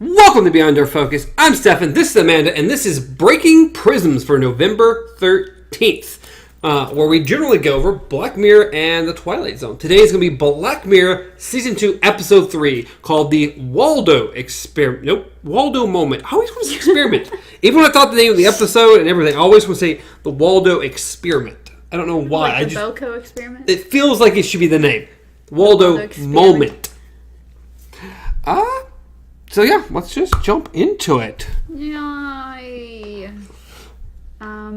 Welcome to Beyond Our Focus. I'm Stefan, this is Amanda, and this is Breaking Prisms for November 13th, where we generally go over Black Mirror and the Twilight Zone. Today is going to be Black Mirror Season 2, Episode 3, called the Waldo Experiment. Nope, Waldo Moment. I always want to say experiment. Even when I thought the name of the episode and everything, I always want to say the Waldo Experiment. I don't know why. Like the Belko Experiment? It feels like it should be the name. Waldo Moment. So yeah, let's just jump into it.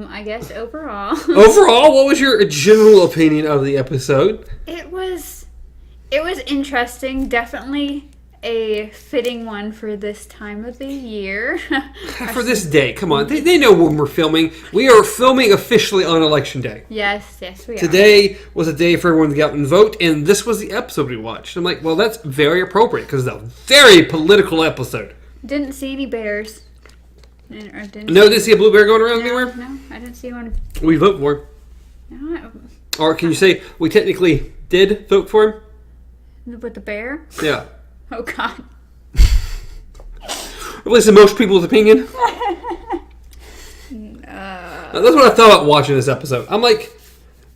I guess overall. Overall, what was your general opinion of the episode? It was interesting. Definitely a fitting one for this time of the year. For this day, come on. They know when we're filming. We are filming officially on Election Day. Yes, we are. Today was a day for everyone to get out and vote, and this was the episode we watched. I'm like, well, that's very appropriate, because it's a very political episode. Didn't see any bears. Didn't see a blue bear going around anywhere? No, I didn't see one. We vote for him. Or can you say we technically did vote for him? With the bear? Yeah. Oh, God. At least in most people's opinion. That's what I thought about watching this episode. I'm like,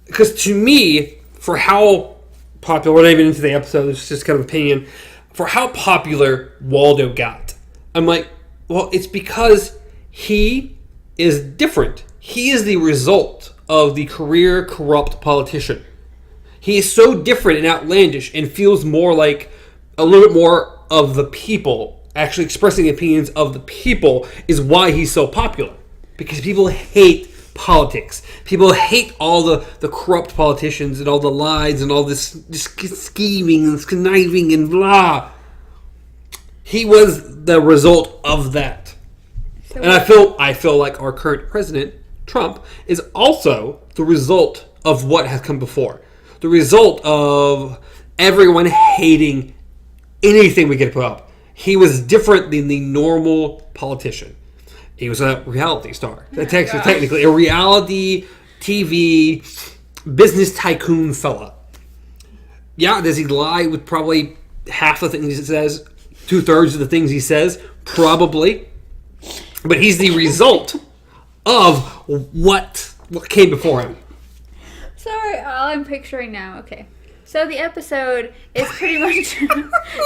because to me, for how popular, we're not even into the episode, it's just kind of opinion, for how popular Waldo got, I'm like, well, it's because he is different. He is the result of the career corrupt politician. He is so different and outlandish and feels more like a little bit more of the people, actually expressing the opinions of the people, is why he's so popular. Because people hate politics. People hate all the corrupt politicians and all the lies and all this scheming and conniving and blah. He was the result of that. And I feel like our current president, Trump, is also the result of what has come before. The result of everyone hating anything we get put up. He was different than the normal politician. He was a reality star. Technically, a reality TV business tycoon fella. Yeah, does he lie with probably half the things he says? 2/3 of the things he says? Probably. But he's the result of what came before him. Sorry, all I'm picturing now. Okay. So the episode is pretty much...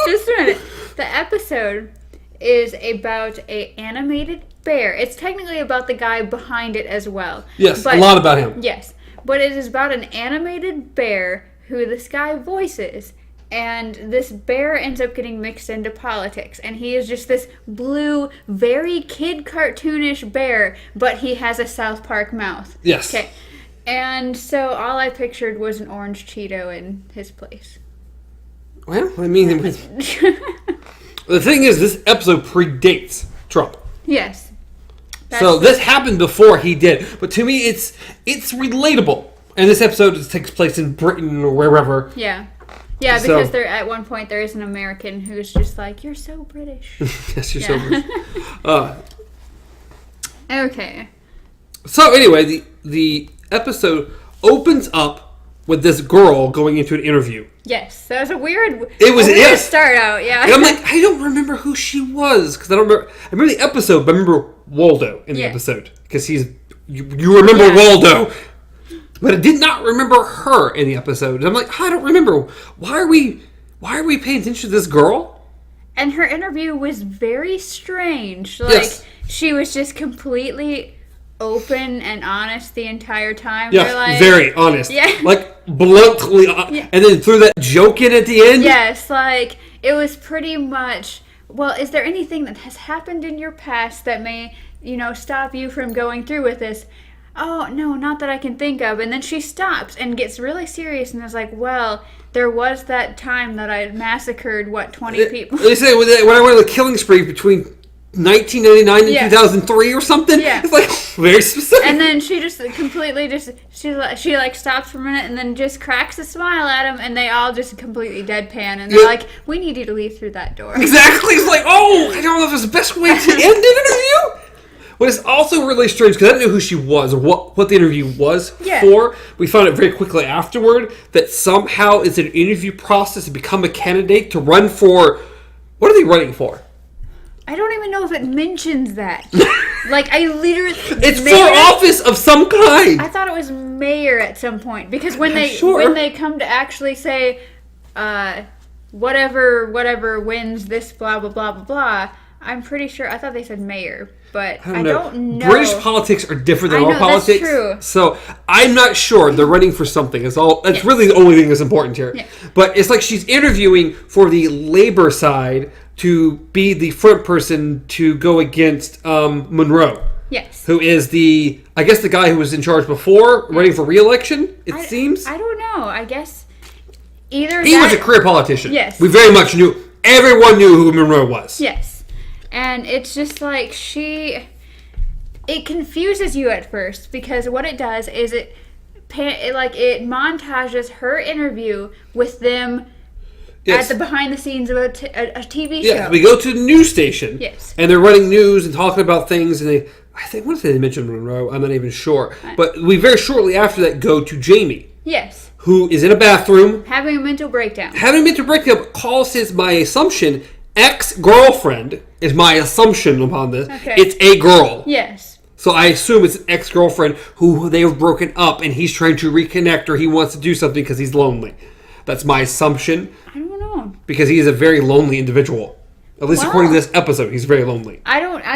just a minute. The episode is about an animated bear. It's technically about the guy behind it as well. Yes, a lot about him. Yes. But it is about an animated bear who this guy voices. And this bear ends up getting mixed into politics. And he is just this blue, very kid cartoonish bear, but he has a South Park mouth. Yes. Okay. And so all I pictured was an orange Cheeto in his place. Well, I mean, the thing is, this episode predates Trump. Yes. So this happened before he did. But to me, it's relatable. And this episode takes place in Britain or wherever. Yeah. Yeah, because at one point there is an American who's just like, you're so British. Yes, you're so British. Okay. So anyway, the episode opens up with this girl going into an interview. Yes, that was a weird start out, yeah. And I'm like, I don't remember who she was, because I remember the episode, but I remember Waldo in the episode, because you remember Waldo. But I did not remember her in the episode. I'm like, I don't remember. Why are we paying attention to this girl? And her interview was very strange. Like, she was just completely open and honest the entire time. Yeah, like, very honest. Yeah. Like, bluntly honest. And then threw that joke in at the end. Yes, like, it was pretty much, well, is there anything that has happened in your past that may, stop you from going through with this? Oh, no, not that I can think of. And then she stops and gets really serious and is like, well, there was that time that I massacred, 20 people? They say when I went on the killing spree between 1999 and 2003 or something. Yeah. It's like very specific. And then she just completely she stops for a minute and then just cracks a smile at him, and they all just completely deadpan, and they're like, we need you to leave through that door. Exactly. It's like, oh, I don't know if it's the best way to end an interview. But it's also really strange because I didn't know who she was or what the interview was for. We found out very quickly afterward that somehow it's an interview process to become a candidate to run for... What are they running for? I don't even know if it mentions that. Like, I literally... It's for office of some kind. I thought it was mayor at some point. Because when they come to actually say, whatever wins this blah, blah, blah, blah, blah, I'm pretty sure... I thought they said mayor. But I don't know. British politics are different than our politics. That's true. So I'm not sure. They're running for something. That's really the only thing that's important here. Yeah. But it's like she's interviewing for the Labour side to be the front person to go against Monroe. Yes. Who is the guy who was in charge before, running for re-election, it seems? I don't know. I guess He was a career politician. Yes. We very much knew. Everyone knew who Monroe was. Yes. And it's just like it confuses you at first because what it does is it montages her interview with them at the behind the scenes of a TV show. Yeah, we go to the news station. Yes. And they're running news and talking about things, and what if they mentioned Monroe? I'm not even sure. Right. But we very shortly after that go to Jamie. Yes. Who is in a bathroom. Having a mental breakdown. Calls my assumption, ex-girlfriend is my assumption upon this. Okay. It's a girl. Yes. So I assume it's an ex-girlfriend who they have broken up and he's trying to reconnect or he wants to do something because he's lonely. That's my assumption. I don't know. Because he is a very lonely individual. At least according to this episode, he's very lonely.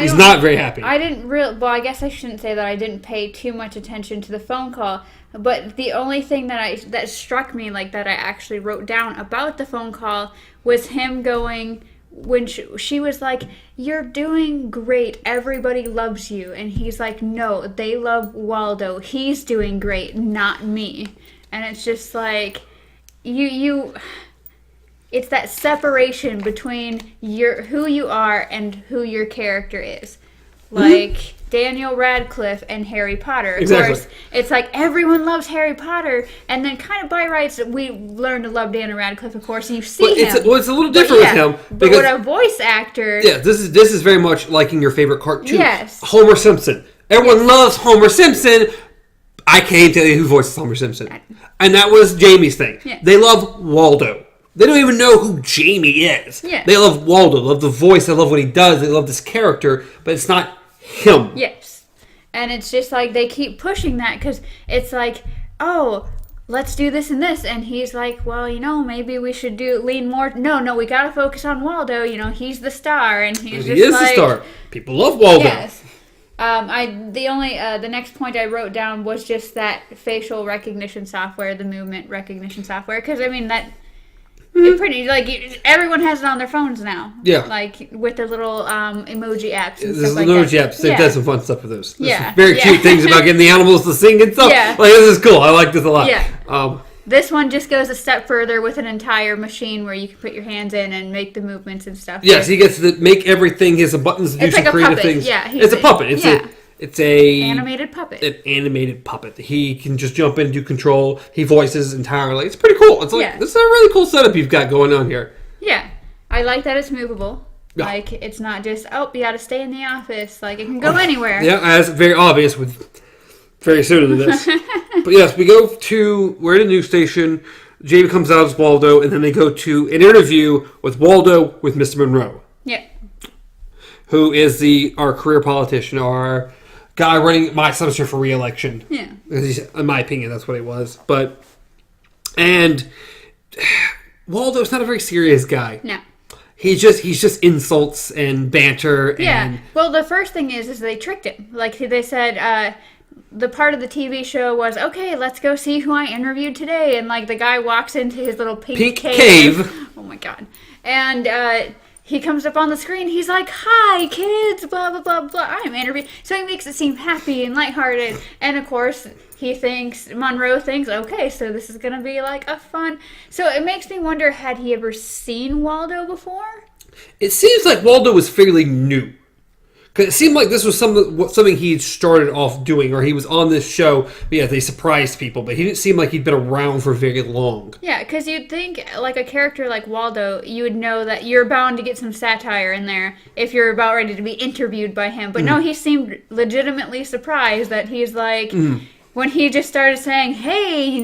He's not very happy. Well, I guess I shouldn't say that I didn't pay too much attention to the phone call. But the only thing that struck me, like that I actually wrote down about the phone call, was him going... When she was like, "You're doing great. Everybody loves you." And he's like, "No, they love Waldo. He's doing great, not me." And it's just like, you it's that separation between who you are and who your character is. Like Daniel Radcliffe and Harry Potter. Of course, it's like everyone loves Harry Potter, and then kind of by rights we learn to love Daniel Radcliffe. Of course, and you see him. It's a little different with him. But with a voice actor, this is very much liking your favorite cartoon. Yes, Homer Simpson. Everyone loves Homer Simpson. I can't tell you who voices Homer Simpson, and that was Jamie's thing. Yeah. They love Waldo. They don't even know who Jamie is. Yeah. They love Waldo. They love the voice. They love what he does. They love this character, but it's not him. Yes. And it's just like they keep pushing that because it's like, oh, let's do this and this. And he's like, well, maybe we should lean more. No, we got to focus on Waldo. He's the star. And he is the star. People love Waldo. Yes. The next point I wrote down was just that facial recognition software, the movement recognition software. Because, that... It's pretty, everyone has it on their phones now. Yeah. With their little emoji apps and stuff like that. Emoji apps. They've done some fun stuff with those. There's some very cute things about getting the animals to sing and stuff. Yeah. This is cool. I like this a lot. Yeah. This one just goes a step further with an entire machine where you can put your hands in and make the movements and stuff. Yes, he gets to make everything. He has some buttons to do some creative things. Yeah, it's a puppet. It's a animated puppet. An animated puppet. He can just jump in, do control. He voices entirely. It's pretty cool. It's this is a really cool setup you've got going on here. Yeah, I like that it's movable. Yeah. It's not just you got to stay in the office. It can go anywhere. Yeah, as very obvious with very soon into this. But yes, we're at a news station. Jamie comes out as Waldo, and then they go to an interview with Waldo with Mr. Monroe. Yeah. Who is our career politician, our guy running my assumption for re-election. Yeah. In my opinion, that's what it was. And Waldo's not a very serious guy. No. He's just insults and banter. Yeah. Well, the first thing is they tricked him. They said, the part of the TV show was, okay, let's go see who I interviewed today. And the guy walks into his little pink cave. Oh my God. And he comes up on the screen. He's like, "Hi, kids, blah, blah, blah, blah. I'm interviewing." So he makes it seem happy and lighthearted. And, of course, Monroe thinks, okay, so this is going to be, a fun... So it makes me wonder, had he ever seen Waldo before? It seems like Waldo was fairly new. Because it seemed like this was something he had started off doing, or he was on this show. But yeah, they surprised people, but he didn't seem like he'd been around for very long. Yeah, because you'd think, a character like Waldo, you would know that you're bound to get some satire in there if you're about ready to be interviewed by him. But no, he seemed legitimately surprised that he's like, when he just started saying, hey,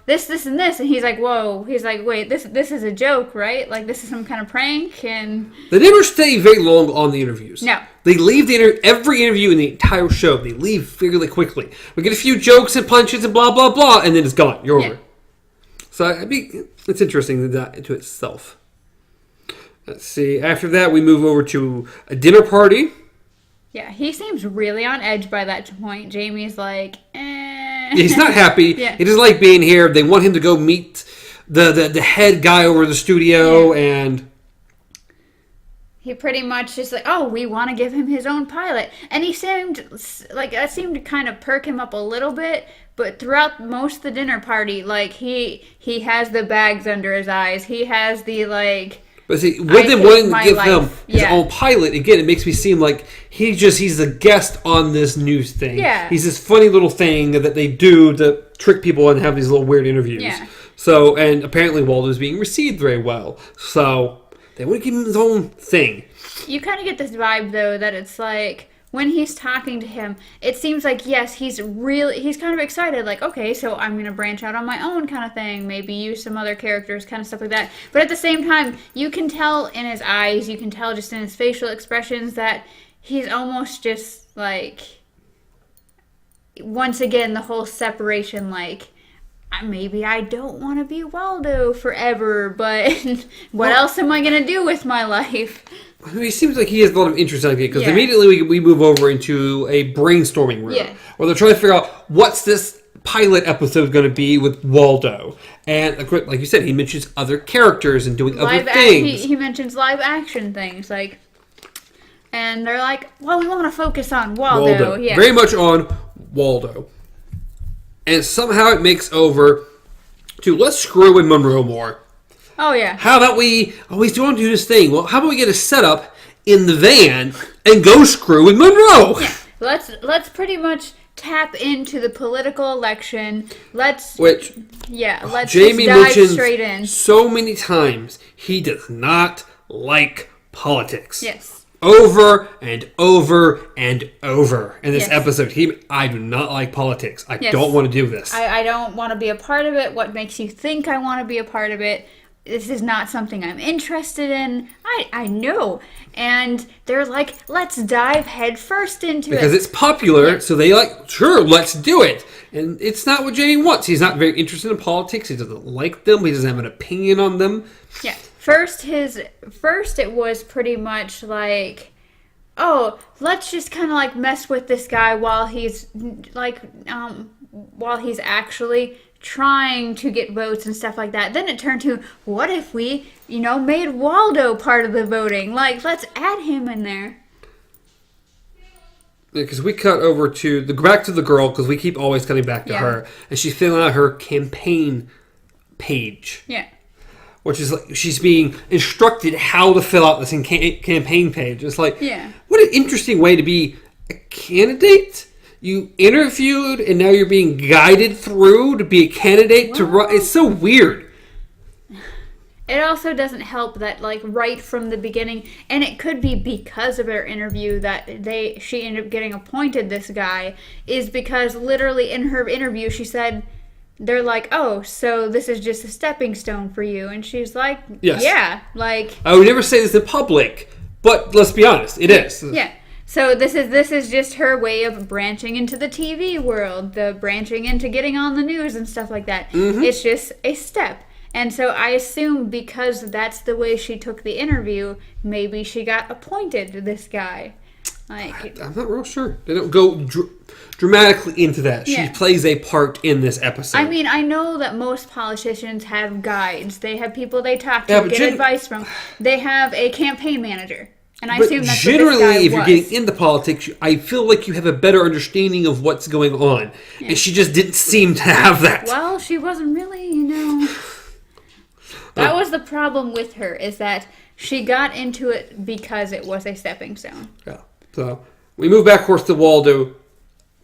this, and this, and he's like, whoa, he's like, wait, this is a joke, right? Like, this is some kind of prank, and... They never stay very long on the interviews. No. They leave every interview in the entire show. They leave fairly quickly. We get a few jokes and punches and blah, blah, blah, and then it's gone. You're over. So, it's interesting to itself. Let's see. After that, we move over to a dinner party. Yeah, he seems really on edge by that point. Jamie's like, He's not happy. Yeah. He doesn't like being here. They want him to go meet the head guy over the studio, and... He pretty much just like, oh, we want to give him his own pilot. And he seemed like, that seemed to kind of perk him up a little bit. But throughout most of the dinner party, like, he has the bags under his eyes. He has the, like... But see, with them wanting to give him his own pilot, again, it makes me seem like he's a guest on this news thing. Yeah. He's this funny little thing that they do to trick people and have these little weird interviews. Yeah. So, and apparently Waldo's being received very well. So, they want to give him his own thing. You kind of get this vibe, though, that it's like... When he's talking to him, it seems like, yes, he's kind of excited. Like, okay, so I'm going to branch out on my own kind of thing. Maybe use some other characters, kind of stuff like that. But at the same time, you can tell in his eyes, you can tell just in his facial expressions that he's almost just, like, once again, the whole separation, like, maybe I don't want to be Waldo forever, but what else am I going to do with my life? I mean, it seems like he has a lot of interest in it, because immediately we move over into a brainstorming room where they're trying to figure out what's this pilot episode going to be with Waldo. And like you said, he mentions other characters and doing other things. He mentions live action things, like, and they're like, well, we want to focus on Waldo. Yeah. Very much on Waldo. And somehow it makes over to let's screw with Monroe more. Oh, yeah. How about we always want to do this thing? Well, how about we get a setup in the van and go screw with Monroe? Yeah. Let's pretty much tap into the political election. Jamie just dive straight in. So many times he does not like politics. Yes. Over and over and over in this episode. I do not like politics. I don't want to do this. I don't want to be a part of it. What makes you think I want to be a part of it? This is not something I'm interested in. I know. And they're like, let's dive head first into it. Because it's popular, so they like, sure, let's do it. And it's not what Jamie wants. He's not very interested in politics. He doesn't like them. He doesn't have an opinion on them. Yeah. First it was pretty much like, oh, let's just kind of like mess with this guy while he's actually trying to get votes and stuff like that. Then it turned to, what if we, made Waldo part of the voting? Like, let's add him in there. Because we cut over back to the girl, because we keep always cutting back to her, and she's filling out her campaign page. Yeah. Which is like, she's being instructed how to fill out this campaign page. It's like, what an interesting way to be a candidate. You interviewed, and now you're being guided through to be a candidate to run. It's so weird. It also doesn't help that, like, right from the beginning, and it could be because of her interview that she ended up getting appointed this guy, is because literally in her interview she said, they're like, oh, so this is just a stepping stone for you. And she's like, yeah, like... I would never say this in public, but let's be honest, it is. Yeah. So this is just her way of branching into the TV world, the branching into getting on the news and stuff like that. Mm-hmm. It's just a step. And so I assume because that's the way she took the interview, maybe she got appointed to this guy. Like, I'm not real sure. They don't go dramatically into that. She plays a part in this episode. I mean, I know that most politicians have guides. They have people they talk to, get advice from. They have a campaign manager. And I assume that's generally, what this guy if you're getting into politics, I feel like you have a better understanding of what's going on. Yeah. And she just didn't seem to have that. Well, she wasn't really, That was the problem with her, is that she got into it because it was a stepping stone. Yeah. So, we move back, of course, to Waldo.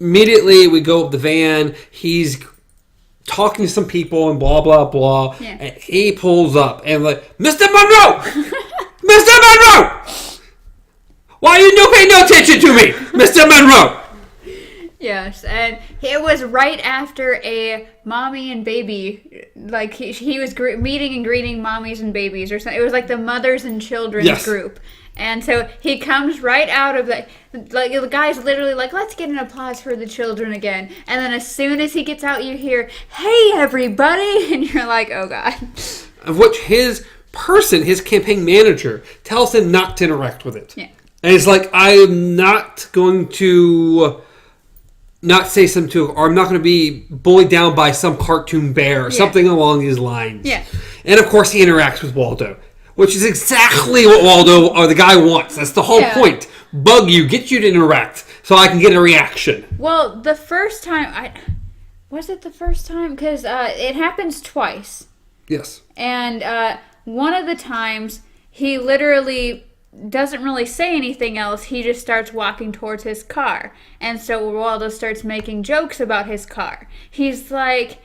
Immediately, we go up the van. He's talking to some people and blah, blah, blah. Yeah. And he pulls up and like, Mr. Monroe! Mr. Monroe! Why are you paying no attention to me, Mr. Monroe? Yes, and It was right after a mommy and baby, like he was meeting and greeting mommies and babies or something. It was like the mothers and children's group. And so he comes right out of the, like, the guy's literally like, let's get an applause for the children again. And then as soon as he gets out, you hear, hey, everybody. And you're like, oh, God. Of which his campaign manager, tells him not to interact with it. Yeah. And it's like, I am not going to not say something to, or I'm not going to be bullied down by some cartoon bear or something along these lines. Yeah. And of course he interacts with Waldo, which is exactly what Waldo or the guy wants. That's the whole point. Bug you, get you to interact so I can get a reaction. Well, the first time, was it the first time? Because it happens twice. Yes. And one of the times, he literally doesn't really say anything else. He just starts walking towards his car. And so Waldo starts making jokes about his car. He's like,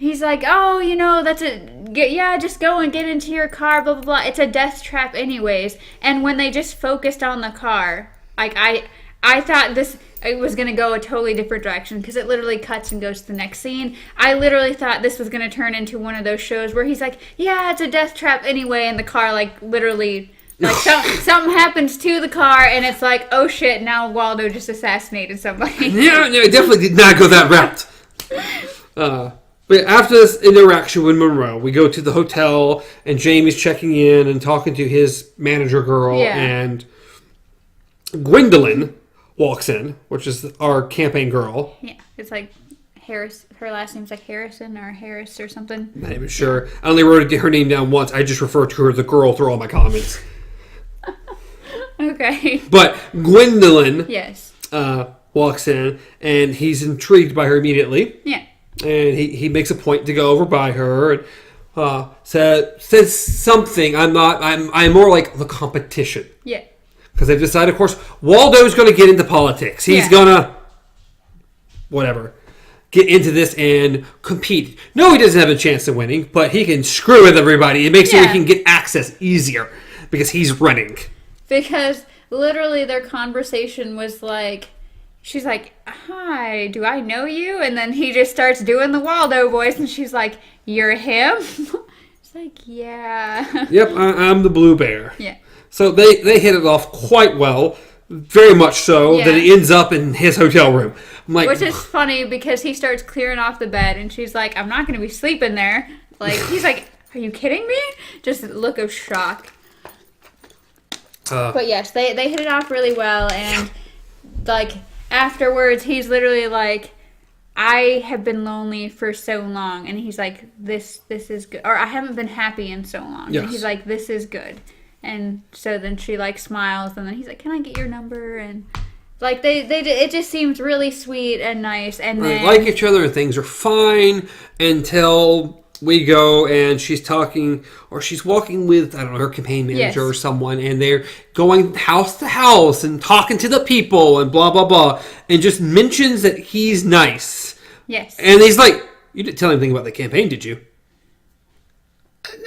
oh, you know, just go and get into your car, blah, blah, blah. It's a death trap anyways. And when they just focused on the car, like, I thought it was going to go a totally different direction because it literally cuts and goes to the next scene. I literally thought this was going to turn into one of those shows where he's like, yeah, it's a death trap anyway, and the car, like, literally, like, something happens to the car, and it's like, oh shit, now Waldo just assassinated somebody. Yeah, no, it definitely did not go that route. But after this interaction with Monroe, we go to the hotel, and Jamie's checking in and talking to his manager girl, and Gwendolyn walks in, which is our campaign girl. Yeah, it's like Harris. Her last name's like Harrison or Harris or something. I'm not even sure. I only wrote her name down once. I just refer to her as the girl through all my comments. Okay. But Gwendolyn walks in, and he's intrigued by her immediately. Yeah. And he makes a point to go over by her and says something. I'm more like the competition. Yeah. Because they've decided, of course, Waldo's going to get into politics. He's going to, get into this and compete. No, he doesn't have a chance of winning, but he can screw with everybody. It makes so he can get access easier because he's running. Because literally their conversation was like, she's like, hi, do I know you? And then he just starts doing the Waldo voice, and she's like, you're him? It's like, yeah. Yep, I'm the blue bear. Yeah. So they hit it off quite well, very much so, that he ends up in his hotel room. I'm like, which is funny because he starts clearing off the bed, and she's like, I'm not going to be sleeping there. Like, he's like, are you kidding me? Just a look of shock. But yes, they hit it off really well, and like afterwards, he's literally like, I have been lonely for so long, and he's like, this is good, or I haven't been happy in so long, and he's like, this is good. And so then she like smiles, and then he's like, can I get your number? And like it just seems really sweet and nice, and they like each other, and things are fine until we go and she's talking, or she's walking with, I don't know, her campaign manager or someone, and they're going house to house and talking to the people and blah, blah, blah, and just mentions that he's nice. Yes. And he's like, you didn't tell anything about the campaign, did you?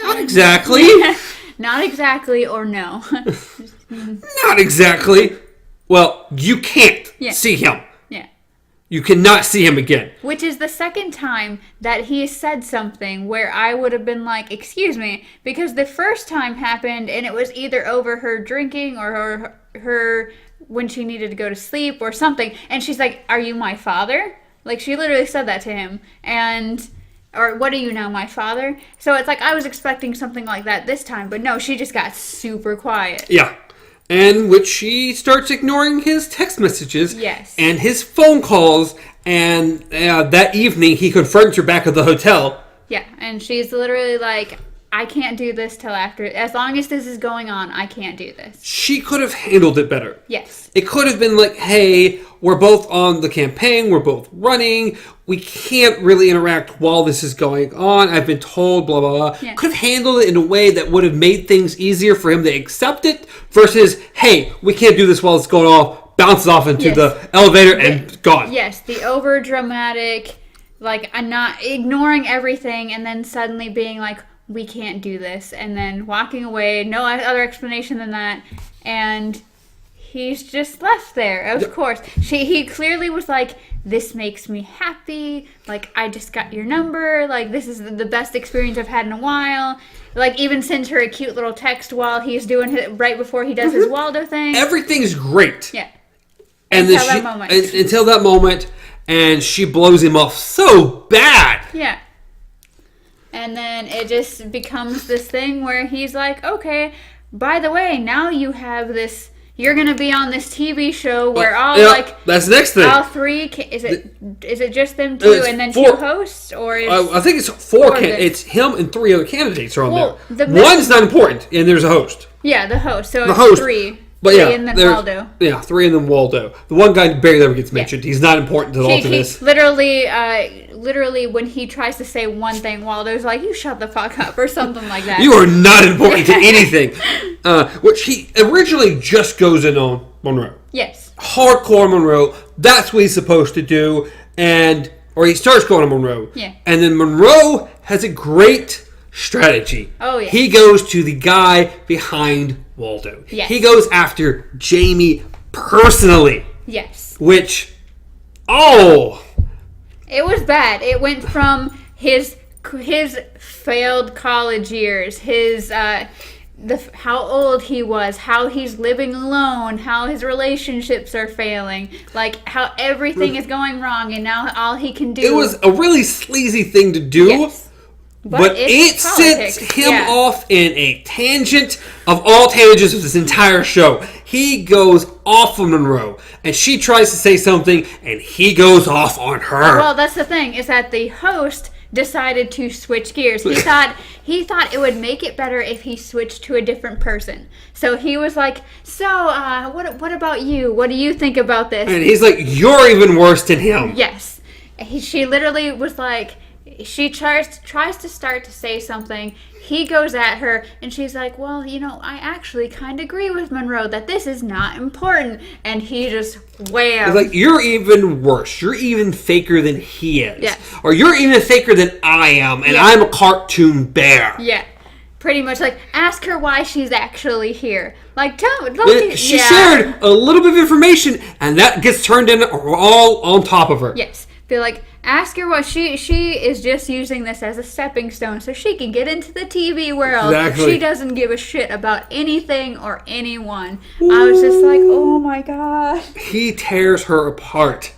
Not exactly. Not exactly, or no. Not exactly. Well, you can't see him. Yeah. You cannot see him again. Which is the second time that he said something where I would have been like, excuse me, because the first time happened and it was either over her drinking or her when she needed to go to sleep or something. And she's like, are you my father? Like, she literally said that to him. Or what are you now, my father? So it's like I was expecting something like that this time, but no, she just got super quiet. Yeah. And which she starts ignoring his text messages and his phone calls, and that evening he confronts her back at the hotel. Yeah, and she's literally like, I can't do this till after, as long as this is going on, I can't do this. She could have handled it better. Yes. It could have been like, hey, we're both on the campaign, we're both running, we can't really interact while this is going on, I've been told, blah, blah, blah. Yeah. Could have handled it in a way that would have made things easier for him to accept it, versus, hey, we can't do this while it's going off, bounces off into the elevator and gone. Yes, the over-dramatic, like, I'm not ignoring everything, and then suddenly being like, we can't do this, and then walking away, no other explanation than that, and he's just left there, of course. He clearly was like, this makes me happy. Like, I just got your number. Like, this is the best experience I've had in a while. Like, even sends her a cute little text while he's doing it right before he does his Waldo thing. Everything's great. Yeah. And until that moment. Until that moment, and she blows him off so bad. Yeah. And then it just becomes this thing where he's like, okay, by the way, now you have this, you're going to be on this TV show where that's the next thing. All three, is it just them two and then 2 hosts? Or I think it's 4, it's him and 3 other candidates are on there. The One's not important, and there's a host. Yeah, the host. So the it's host. 3. But 3 yeah, and then Waldo. Yeah, 3 and then Waldo. The one guy barely ever gets mentioned. He's not important at all to this. Literally, when he tries to say one thing, Waldo's like, "You shut the fuck up," or something like that. You are not important to anything. Which he originally just goes in on Monroe. Yes. Hardcore Monroe. That's what he's supposed to do, or he starts going on Monroe. Yeah. And then Monroe has a great strategy. Oh yeah. He goes to the guy behind Waldo. Yes. He goes after Jamie personally. Yes. Which, it was bad. It went from his failed college years, his how old he was, how he's living alone, how his relationships are failing, like how everything is going wrong, and now all he can do. It was a really sleazy thing to do. Yes. But it sets him off in a tangent of all tangents of this entire show. He goes off on Monroe, and she tries to say something, and he goes off on her. Well, that's the thing, is that the host decided to switch gears. He thought it would make it better if he switched to a different person. So he was like, what about you? What do you think about this? And he's like, you're even worse than him. Yes. She literally was like, she tries to start to say something. He goes at her, and she's like, well, I actually kind of agree with Monroe that this is not important. And he just wham. It's like, you're even worse. You're even faker than he is. Yes. Or you're even faker than I am, and I'm a cartoon bear. Yeah. Pretty much like, ask her why she's actually here. Like, she shared a little bit of information, and that gets turned in all on top of her. Yes. Be like, ask her what she is just using this as a stepping stone so she can get into the TV world. Exactly. She doesn't give a shit about anything or anyone. Ooh. I was just like, oh my god. He tears her apart.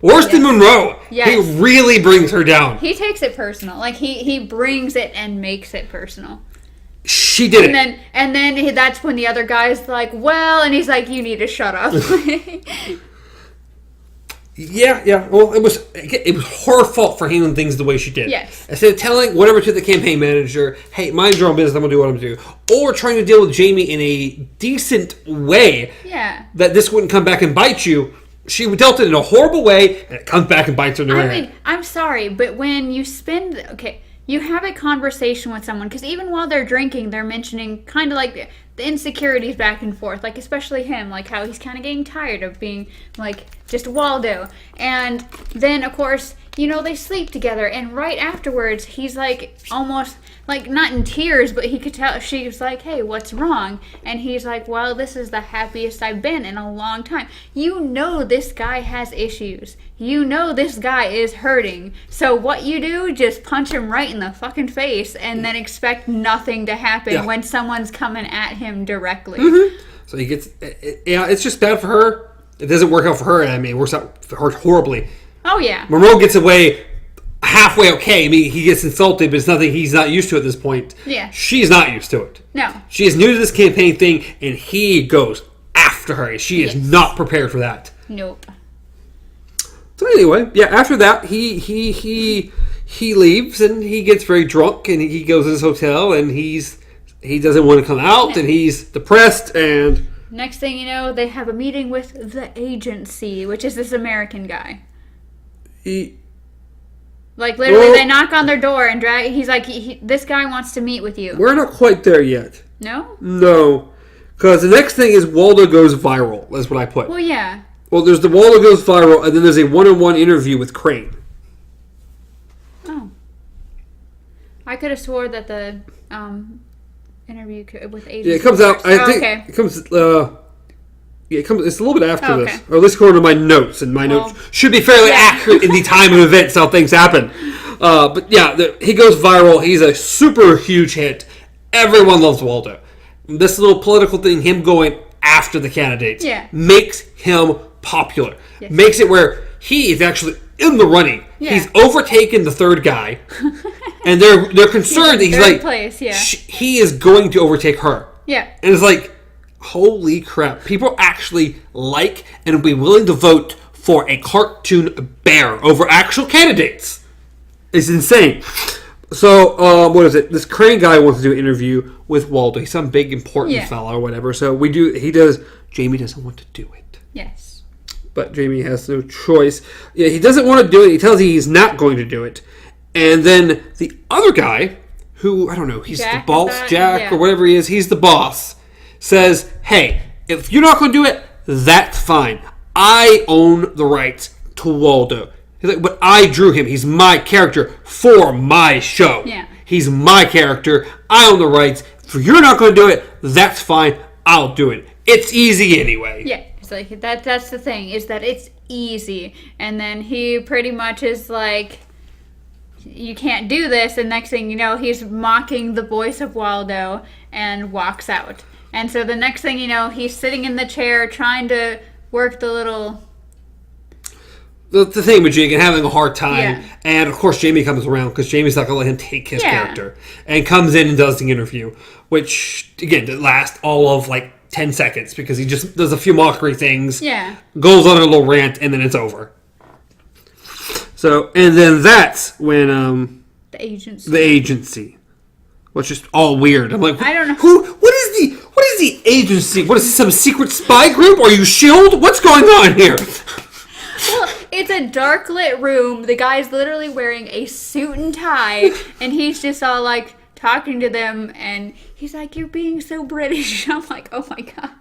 Worse than Monroe. Yes. He really brings her down. He takes it personal. Like, he brings it and makes it personal. She did it. And then that's when the other guy's like, well, and he's like, you need to shut up. Yeah. Well, it was her fault for handling things the way she did. Yes. Instead of telling whatever to the campaign manager, hey, mind your own business, I'm going to do what I'm going to do. Or trying to deal with Jamie in a decent way. Yeah. That this wouldn't come back and bite you. She dealt it in a horrible way, and it comes back and bites her in the rear. I mean, I'm sorry, but when you you have a conversation with someone, because even while they're drinking, they're mentioning kind of like the insecurities back and forth, like especially him, like how he's kind of getting tired of being like just Waldo. And then, of course, they sleep together, and right afterwards, he's like almost like not in tears, but he could tell she was like, hey, what's wrong? And he's like, well, this is the happiest I've been in a long time. This guy has issues. This guy is hurting. So what you do, just punch him right in the fucking face and then expect nothing to happen when someone's coming at him directly. Mm-hmm. So he gets, it's just bad for her. It doesn't work out for her. I mean, it works out for her horribly. Oh, yeah. Monroe gets away halfway okay. I mean, he gets insulted, but it's nothing he's not used to at this point. Yeah. She's not used to it. No. She is new to this campaign thing, and he goes after her. She is not prepared for that. Nope. So anyway, after that, he leaves, and he gets very drunk, and he goes to his hotel, and he doesn't want to come out, and he's depressed, and... Next thing you know, they have a meeting with the agency, which is this American guy. Literally, they knock on their door and drag... He's like, this guy wants to meet with you. We're not quite there yet. No? No. Because the next thing is Waldo goes viral. That's what I put. Well, yeah. Well, there's the Waldo goes viral, and then there's a one-on-one interview with Crane. Oh. I could have swore that the interview with the agency... Yeah, it comes out... I think it comes... Yeah, it's a little bit after Okay. this, or at least according to my notes, and my notes should be fairly accurate in the time of events how things happen. But yeah, he goes viral. He's a super huge hit. Everyone loves Waldo. This little political thing, him going after the candidates, makes him popular. Yes. Makes it where he is actually in the running. Yeah. He's overtaken the third guy, and they're concerned that he's like, place, he is going to overtake her. Yeah, and it's like, holy crap! People actually like and will be willing to vote for a cartoon bear over actual candidates. It's insane. So, what is it? This Crane guy wants to do an interview with Waldo. He's some big, important fellow or whatever. So, he does. Jamie doesn't want to do it. Yes. But Jamie has no choice. Yeah, he doesn't want to do it. He tells you he's not going to do it. And then the other guy, who, I don't know, he's Jack, the boss, Jack, or whatever he is, he's the boss, says, hey, if you're not going to do it, that's fine. I own the rights to Waldo. He's like, but I drew him. He's my character for my show. Yeah. He's my character. I own the rights. If you're not going to do it, that's fine. I'll do it. It's easy anyway. Yeah, it's like that's the thing, is that it's easy. And then he pretty much is like, you can't do this, and next thing you know, he's mocking the voice of Waldo and walks out. And so the next thing you know, he's sitting in the chair trying to work the little... The thingamajig and having a hard time. Yeah. And, of course, Jamie comes around because Jamie's not going to let him take his character. And comes in and does the interview, which, again, lasts all of, 10 seconds because he just does a few mockery things. Yeah. Goes on a little rant, and then it's over. So, and then that's when... The agency. Which is all weird. I'm like, I don't know. What is the agency? What is this, some secret spy group? Are you S.H.I.E.L.D.? What's going on here? Well, it's a dark lit room. The guy's literally wearing a suit and tie, and he's just all talking to them, and he's like, "You're being so British." I'm like, "Oh my god."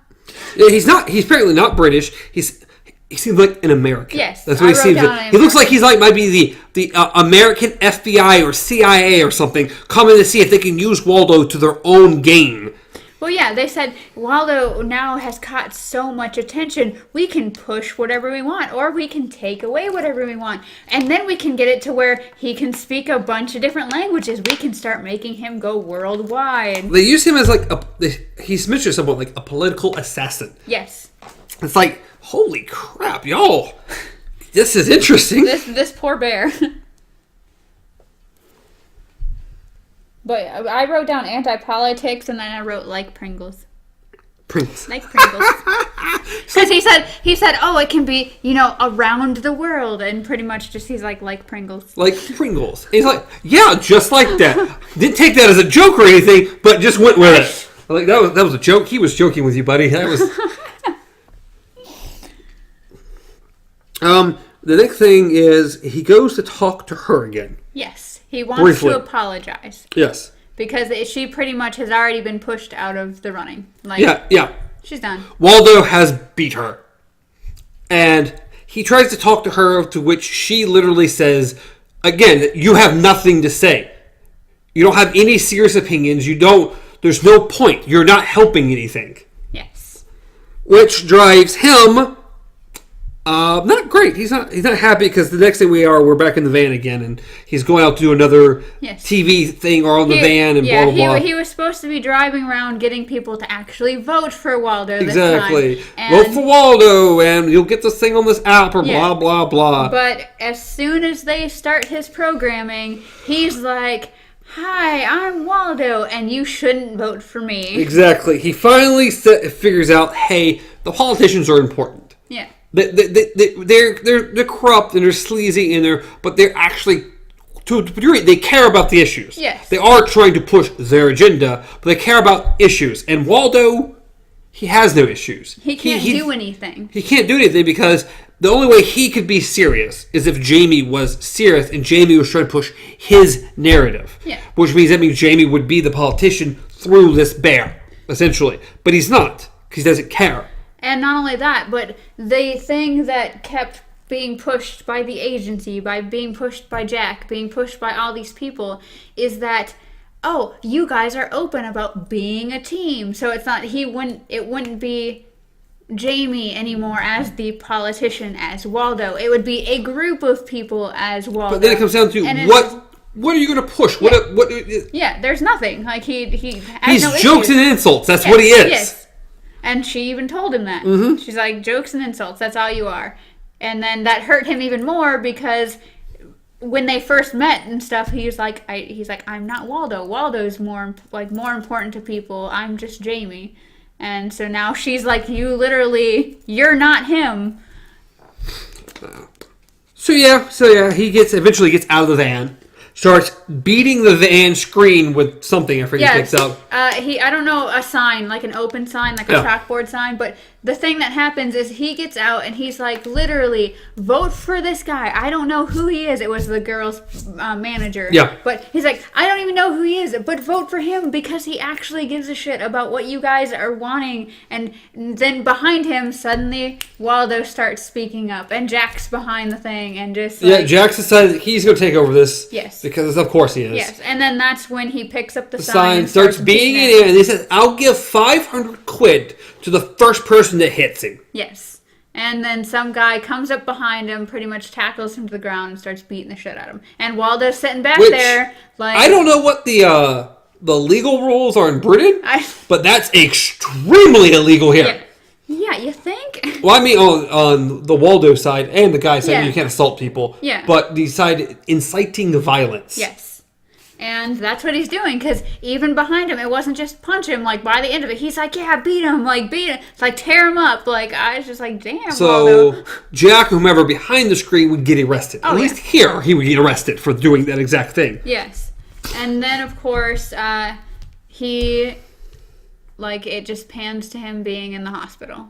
Yeah, he's not. He's apparently not British. He seems like an American. Yes, that's what he seems like. He looks like he's might be the American FBI or CIA or something coming to see if they can use Waldo to their own gain. Well, yeah, they said Waldo now has caught so much attention, we can push whatever we want, or we can take away whatever we want. And then we can get it to where he can speak a bunch of different languages. We can start making him go worldwide. They use him as he's mentioned somewhat like a political assassin. Yes. It's like, holy crap, y'all. This is interesting. This poor bear. But I wrote down anti-politics, and then I wrote like Pringles. Pringles. Like Pringles. Because he said, oh, it can be, around the world. And pretty much just he's like Pringles. Like Pringles. He's like, yeah, just like that. Didn't take that as a joke or anything, but just went with it. Like, that was a joke. He was joking with you, buddy. That was... The next thing is he goes to talk to her again. Yes. He wants to apologize. Yes. Because she pretty much has already been pushed out of the running. Yeah. She's done. Waldo has beat her. And he tries to talk to her, to which she literally says, again, you have nothing to say. You don't have any serious opinions. There's no point. You're not helping anything. Yes. Which drives him... not great. He's not happy because the next thing we're back in the van again, and he's going out to do another TV thing or on the van and blah, blah, blah. He was supposed to be driving around getting people to actually vote for Waldo this exactly. time. Vote for Waldo, and you'll get this thing on this app or blah, blah, blah. But as soon as they start his programming, he's like, hi, I'm Waldo, and you shouldn't vote for me. Exactly. He finally figures out, hey, the politicians are important. Yeah. They're corrupt and they're sleazy but they're actually, to a degree, they care about the issues. Yes. They are trying to push their agenda, but they care about issues. And Waldo, he has no issues. He can't do anything. He can't do anything because the only way he could be serious is if Jamie was serious and Jamie was trying to push his narrative. Yeah. Which means Jamie would be the politician through this bear, essentially. But he's not, because he doesn't care. And not only that, but the thing that kept being pushed by the agency, by being pushed by Jack, being pushed by all these people, is that, oh, you guys are open about being a team. So it's not, it wouldn't be Jamie anymore as the politician, as Waldo. It would be a group of people as Waldo. But then it comes down to what are you going to push? Yeah, there's nothing. Like he's no jokes and insults. That's what he is. Yes. And she even told him that. Mm-hmm. She's like, jokes and insults. That's all you are. And then that hurt him even more because when they first met and stuff, he's like, I'm not Waldo. Waldo's more important to people. I'm just Jamie. And so now she's like, you're not him. So yeah, he eventually gets out of the van, starts beating the van screen with something. I forget. He picks up. I don't know, a sign, like an open sign, like a chalkboard sign. But the thing that happens is he gets out and he's like, literally, vote for this guy. I don't know who he is. It was the girl's manager. Yeah. But he's like, I don't even know who he is, but vote for him because he actually gives a shit about what you guys are wanting. And then behind him, suddenly, Waldo starts speaking up. And Jack's behind the thing and just Jack's decided he's going to take over this. Yes. Because of course he is. Yes. And then that's when he picks up the sign and starts beating it in, and he says, I'll give 500 quid to the first person that hits him. Yes. And then some guy comes up behind him, pretty much tackles him to the ground, and starts beating the shit out of him. And Waldo's sitting back there, like... I don't know what the legal rules are in Britain, but that's extremely illegal here. Yeah, you think? Well, I mean, on the Waldo side and the guy side, you can't assault people. Yeah. But the side inciting the violence. Yes. And that's what he's doing, because even behind him, it wasn't just punch him, like, by the end of it, he's like, yeah, beat him. It's like, tear him up. Like, I was just like, damn, So, Waldo. Jack, whomever behind the screen, would get arrested. At least here, he would get arrested for doing that exact thing. Yes. And then, of course, it just pans to him being in the hospital.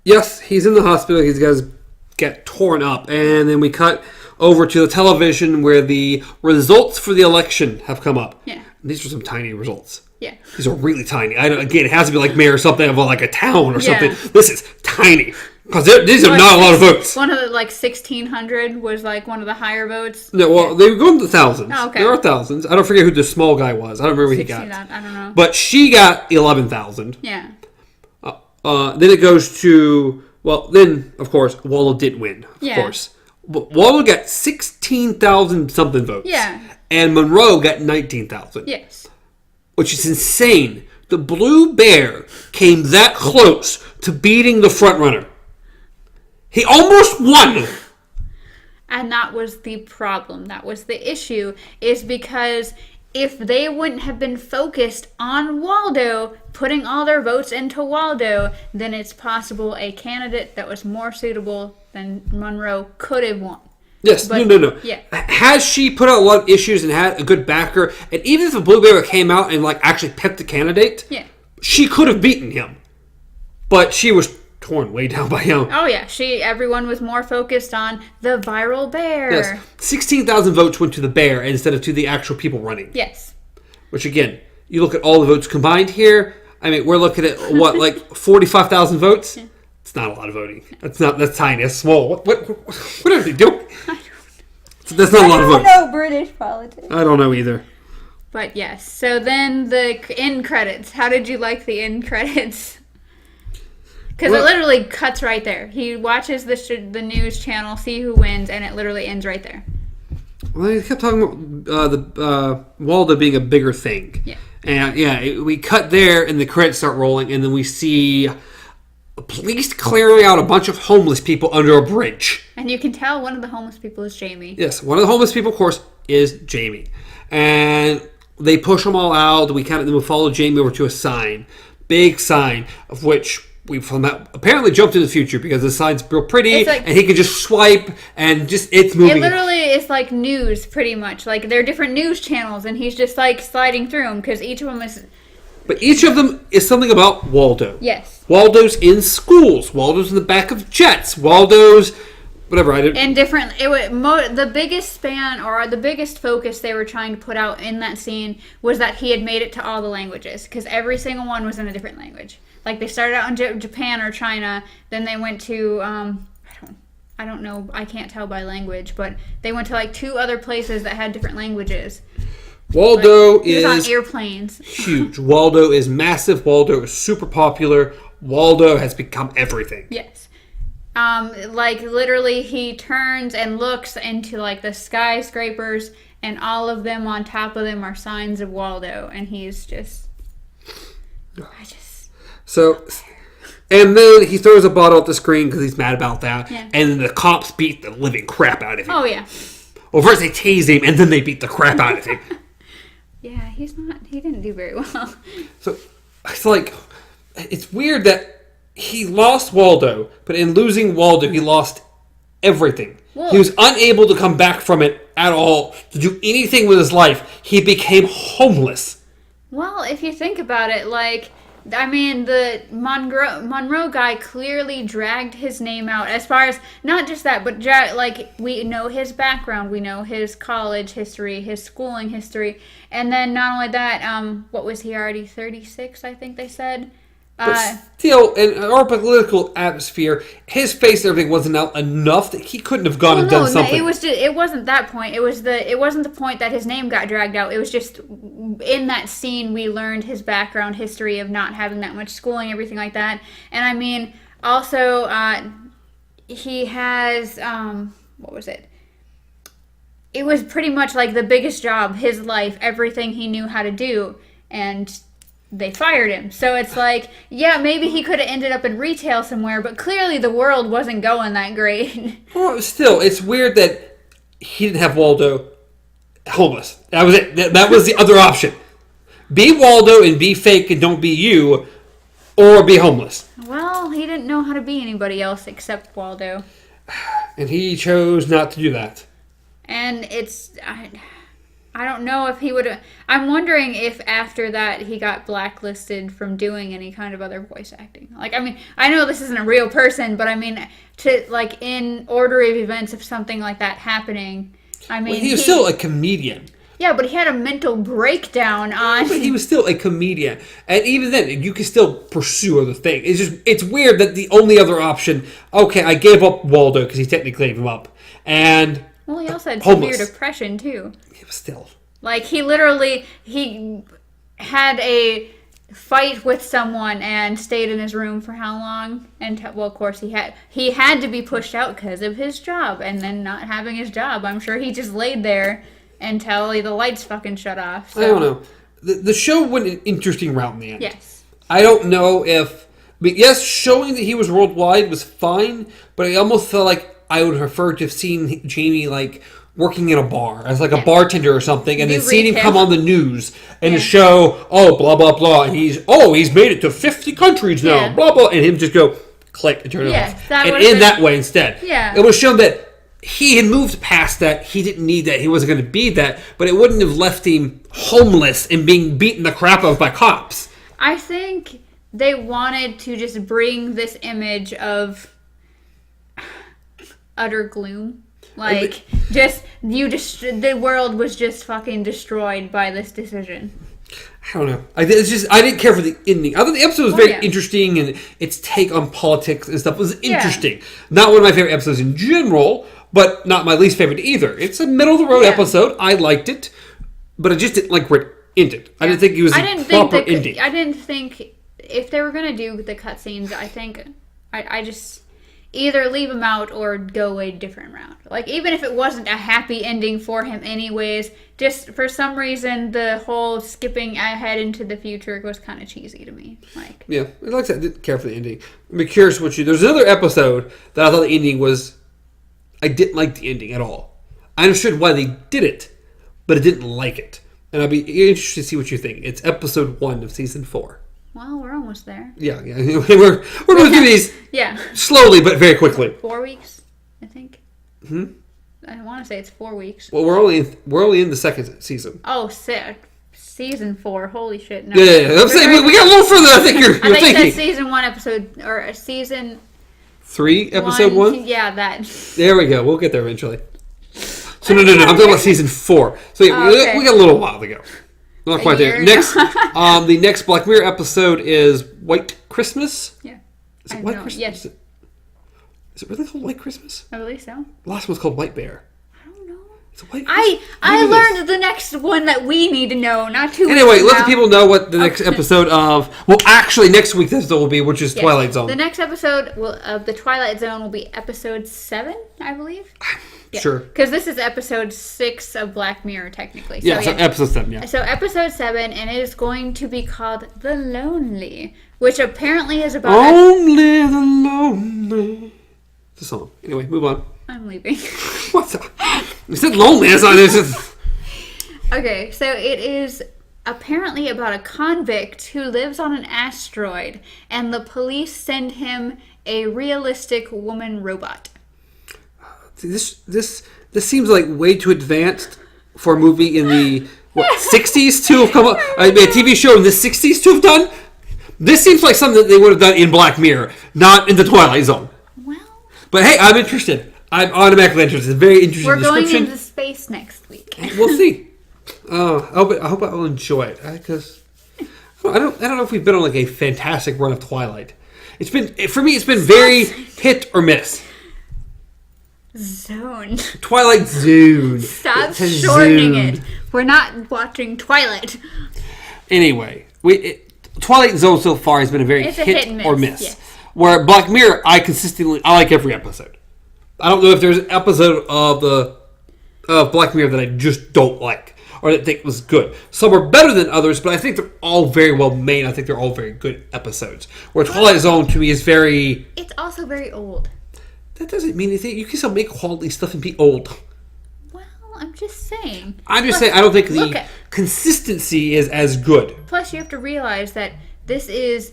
Yes, he's in the hospital. He's got his get torn up. And then we cut over to the television where the results for the election have come up. Yeah. And these are some tiny results. Yeah. These are really tiny. Again, it has to be like mayor or something of like a town or something. This is tiny. Because these are not a lot of votes. One of the, 1,600 was, one of the higher votes. No, well, they were going to the thousands. Oh, okay. There are thousands. I don't forget who the small guy was. I don't remember what he got. I don't know. But she got 11,000. Yeah. Then it goes to... Well, then, of course, Waldo didn't win. Of course. Waldo got 16,000 something votes. Yeah. And Monroe got 19,000. Yes. Which is insane. The Blue Bear came that close to beating the front runner. He almost won. And that was the problem. That was the issue. Is because if they wouldn't have been focused on Waldo, putting all their votes into Waldo, then it's possible a candidate that was more suitable than Monroe could have won. Yes, but, no. Yeah. Has she put out a lot of issues and had a good backer, and even if the Blue Bear came out and actually picked the candidate, she could have beaten him. But she was torn way down by him. Oh yeah, everyone was more focused on the viral bear. Yes, 16,000 votes went to the bear instead of to the actual people running. Yes. Which again, you look at all the votes combined here. I mean, we're looking at 45,000 votes. Yeah. It's not a lot of voting. That's tiny. That's small. What are they doing? That's not a lot of votes. I don't know British politics. I don't know either. But yes, so then the end credits. How did you like the end credits? Because it literally cuts right there. He watches the news channel, see who wins, and it literally ends right there. Well, they kept talking about the Waldo being a bigger thing. Yeah. And we cut there, and the credits start rolling, and then we see police clearing out a bunch of homeless people under a bridge. And you can tell one of the homeless people is Jamie. Yes, one of the homeless people, of course, is Jamie. And they push them all out. Then we follow Jamie over to a sign. Big sign, of which we've apparently jumped into the future because the sign's real pretty, and he can just swipe, and it's moving. It literally is like news, pretty much. Like, they're different news channels, and he's just, sliding through them, because each of them is... But each of them is something about Waldo. Yes. Waldo's in schools. Waldo's in the back of jets. Waldo's... Whatever, I didn't... And different... the biggest span, or the biggest focus they were trying to put out in that scene was that he had made it to all the languages, because every single one was in a different language. Like, they started out in Japan or China, then they went to, I don't know, I can't tell by language, but they went to, 2 other places that had different languages. Waldo is on airplanes. Huge. Waldo is massive. Waldo is super popular. Waldo has become everything. Yes. Like, literally, he turns and looks into, like, the skyscrapers, and all of them on top of them are signs of Waldo, and he's just... So, and then he throws a bottle at the screen because he's mad about that, and then the cops beat the living crap out of him. Oh, yeah. Well, first they tase him, and then they beat the crap out of him. Yeah, he didn't do very well. So, it's like, it's weird that he lost Waldo, but in losing Waldo, he lost everything. Whoa. He was unable to come back from it at all, to do anything with his life. He became homeless. Well, if you think about it, like, I mean, the Monroe guy clearly dragged his name out, as far as, not just that, but, like, we know his background, we know his college history, his schooling history, and then not only that, what was he already, 36, I think they said? But still, in our political atmosphere, his face and everything wasn't out enough that he couldn't have gone and done something. No, it wasn't that point. It wasn't the point that his name got dragged out. It was just in that scene we learned his background history of not having that much schooling, everything like that. And I mean, also, he has what was it? It was pretty much like the biggest job, his life, everything he knew how to do, and they fired him. So it's like, yeah, maybe he could have ended up in retail somewhere, but clearly the world wasn't going that great. Well, still, it's weird that he didn't have Waldo homeless. That was it. That was the other option. Be Waldo and be fake and don't be you, or be homeless. Well, he didn't know how to be anybody else except Waldo. And he chose not to do that. And it's... I don't know if he would have... I'm wondering if after that he got blacklisted from doing any kind of other voice acting. Like, I mean, I know this isn't a real person, but I mean, to, like, in order of events of something like that happening, I mean... Well, he was still a comedian. Yeah, but he had a mental breakdown on... But he was still a comedian. And even then, you can still pursue other things. It's weird that the only other option... Okay, I gave up Waldo, because he technically gave him up. And... Well, he also had homeless. severe depression, too. He was still... Like, he had a fight with someone and stayed in his room for how long? Well, of course, he had to be pushed out because of his job, and then not having his job. I'm sure he just laid there until the lights fucking shut off. So. I don't know. The show went an interesting route in the end. Yes. I don't know if... But yes, showing that he was worldwide was fine, but I almost felt like I would prefer to have seen Jamie, like... working in a bar as like a bartender or something, and then seeing him come on the news and to show, oh, blah, blah, blah, and he's made it to 50 countries now, blah, blah, and him just go click and turn it off. And in that way instead. Yeah. It was shown that he had moved past that, he didn't need that, he wasn't going to be that, but it wouldn't have left him homeless and being beaten the crap out of by cops. I think they wanted to just bring this image of utter gloom. Like, the world was just fucking destroyed by this decision. I don't know. I didn't care for the ending. I thought the episode was very interesting, and its take on politics and stuff was interesting. Yeah. Not one of my favorite episodes in general, but not my least favorite either. It's a middle-of-the-road episode. I liked it, but I just didn't like where it ended. I didn't think it was a proper ending. I didn't think... If they were going to do the cutscenes, I think... I just... Either leave him out or go a different route. Like, even if it wasn't a happy ending for him anyways, just for some reason, the whole skipping ahead into the future was kind of cheesy to me. Like, yeah, like I said, I didn't care for the ending. I'm curious what you... There's another episode that I thought the ending was... I didn't like the ending at all. I understood why they did it, but I didn't like it. And I'd be interested to see what you think. It's episode 1 of season 4. Well, we're almost there. Yeah. We're going through these slowly but very quickly. 4 weeks, I think. I want to say it's 4 weeks. Well, we're only in the second season. Oh, season 4. Holy shit! No. Yeah. I'm saying we got a little further than I think you're thinking. I think that's season 1 episode or season 3 episode 1. Yeah, that. There we go. We'll get there eventually. So no. I'm talking about season 4. So yeah, we got a little while to go. Not quite there. Next, the next Black Mirror episode is White Christmas. Yeah. Is it White Christmas? Yes. Is it really called White Christmas? I believe so. The last one's called White Bear. I don't know. So wait, I learned the next one that we need to know, not 2 weeks Anyway, from let now. the people know what the next episode of... Well, actually, next week's episode will be, which is Yes. Twilight Zone. The next episode of the Twilight Zone will be episode 7, I believe. Yeah. Sure. Because this is episode 6 of Black Mirror, technically. So, So episode 7, yeah. So episode 7, and it is going to be called The Lonely, which apparently is about... Only the lonely... It's a song. Anyway, move on. I'm leaving. What the... You said lonely. That's not... It's just... Okay, so it is apparently about a convict who lives on an asteroid, and the police send him a realistic woman robot. This seems like way too advanced for a movie in the 60s to have come up. A TV show in the 60s to have done. This seems like something that they would have done in Black Mirror, not in the Twilight Zone. Well, but hey, I'm interested. I'm automatically interested. Very interesting we're description. going into space next week. We'll see. I hope I will enjoy it because I don't know if we've been on like a fantastic run of Twilight. It's been very hit or miss. Zone. Twilight Zone. Stop shortening it. We're not watching Twilight. Anyway, Twilight Zone so far has been a very hit and or miss. Yes. Where Black Mirror, I like every episode. I don't know if there's an episode of Black Mirror that I just don't like or that I think was good. Some are better than others, but I think they're all very well made. I think they're all very good episodes. Where Twilight Zone to me is very... It's also very old. That doesn't mean anything. You can still make quality stuff and be old. Well, I'm just saying. I'm just saying I don't think the consistency is as good. Plus, you have to realize that this is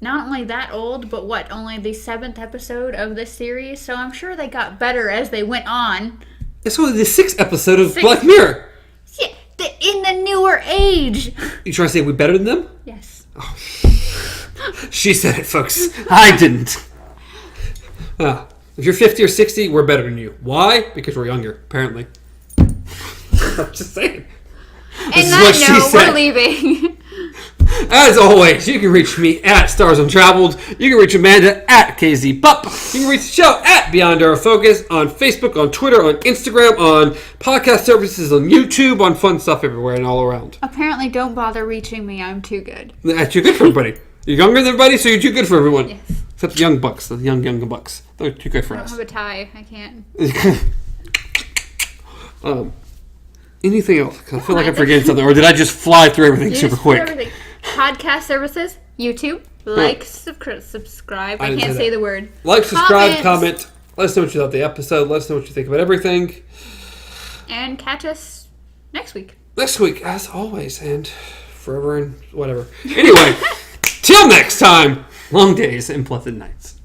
not only that old, but only the 7th episode of this series. So I'm sure they got better as they went on. It's only the 6th episode of Black Mirror. Yeah, in the newer age. You trying to say we're better than them? Yes. Oh. She said it, folks. I didn't. If you're 50 or 60, we're better than you. Why? Because we're younger, apparently. I'm just saying. And that note, we're leaving. As always, you can reach me at Stars Untraveled. You can reach Amanda at KZBup. You can reach the show at Beyond Our Focus on Facebook, on Twitter, on Instagram, on podcast services, on YouTube, on fun stuff everywhere and all around. Apparently, don't bother reaching me. I'm too good. That's too good for everybody. You're younger than everybody, so you're too good for everyone. Yes. Except the young bucks, the young bucks. They're too good for I us. don't have a tie. I can't. Anything else? 'Cause I feel like I'm forgetting something. Or did I just fly through everything super quick? Everything. Podcast services, YouTube, subscribe. I can't say the word. Like, subscribe, comment. Let us know what you thought of the episode. Let us know what you think about everything. And catch us next week. Next week, as always, and forever and whatever. Anyway, till next time, long days and pleasant nights.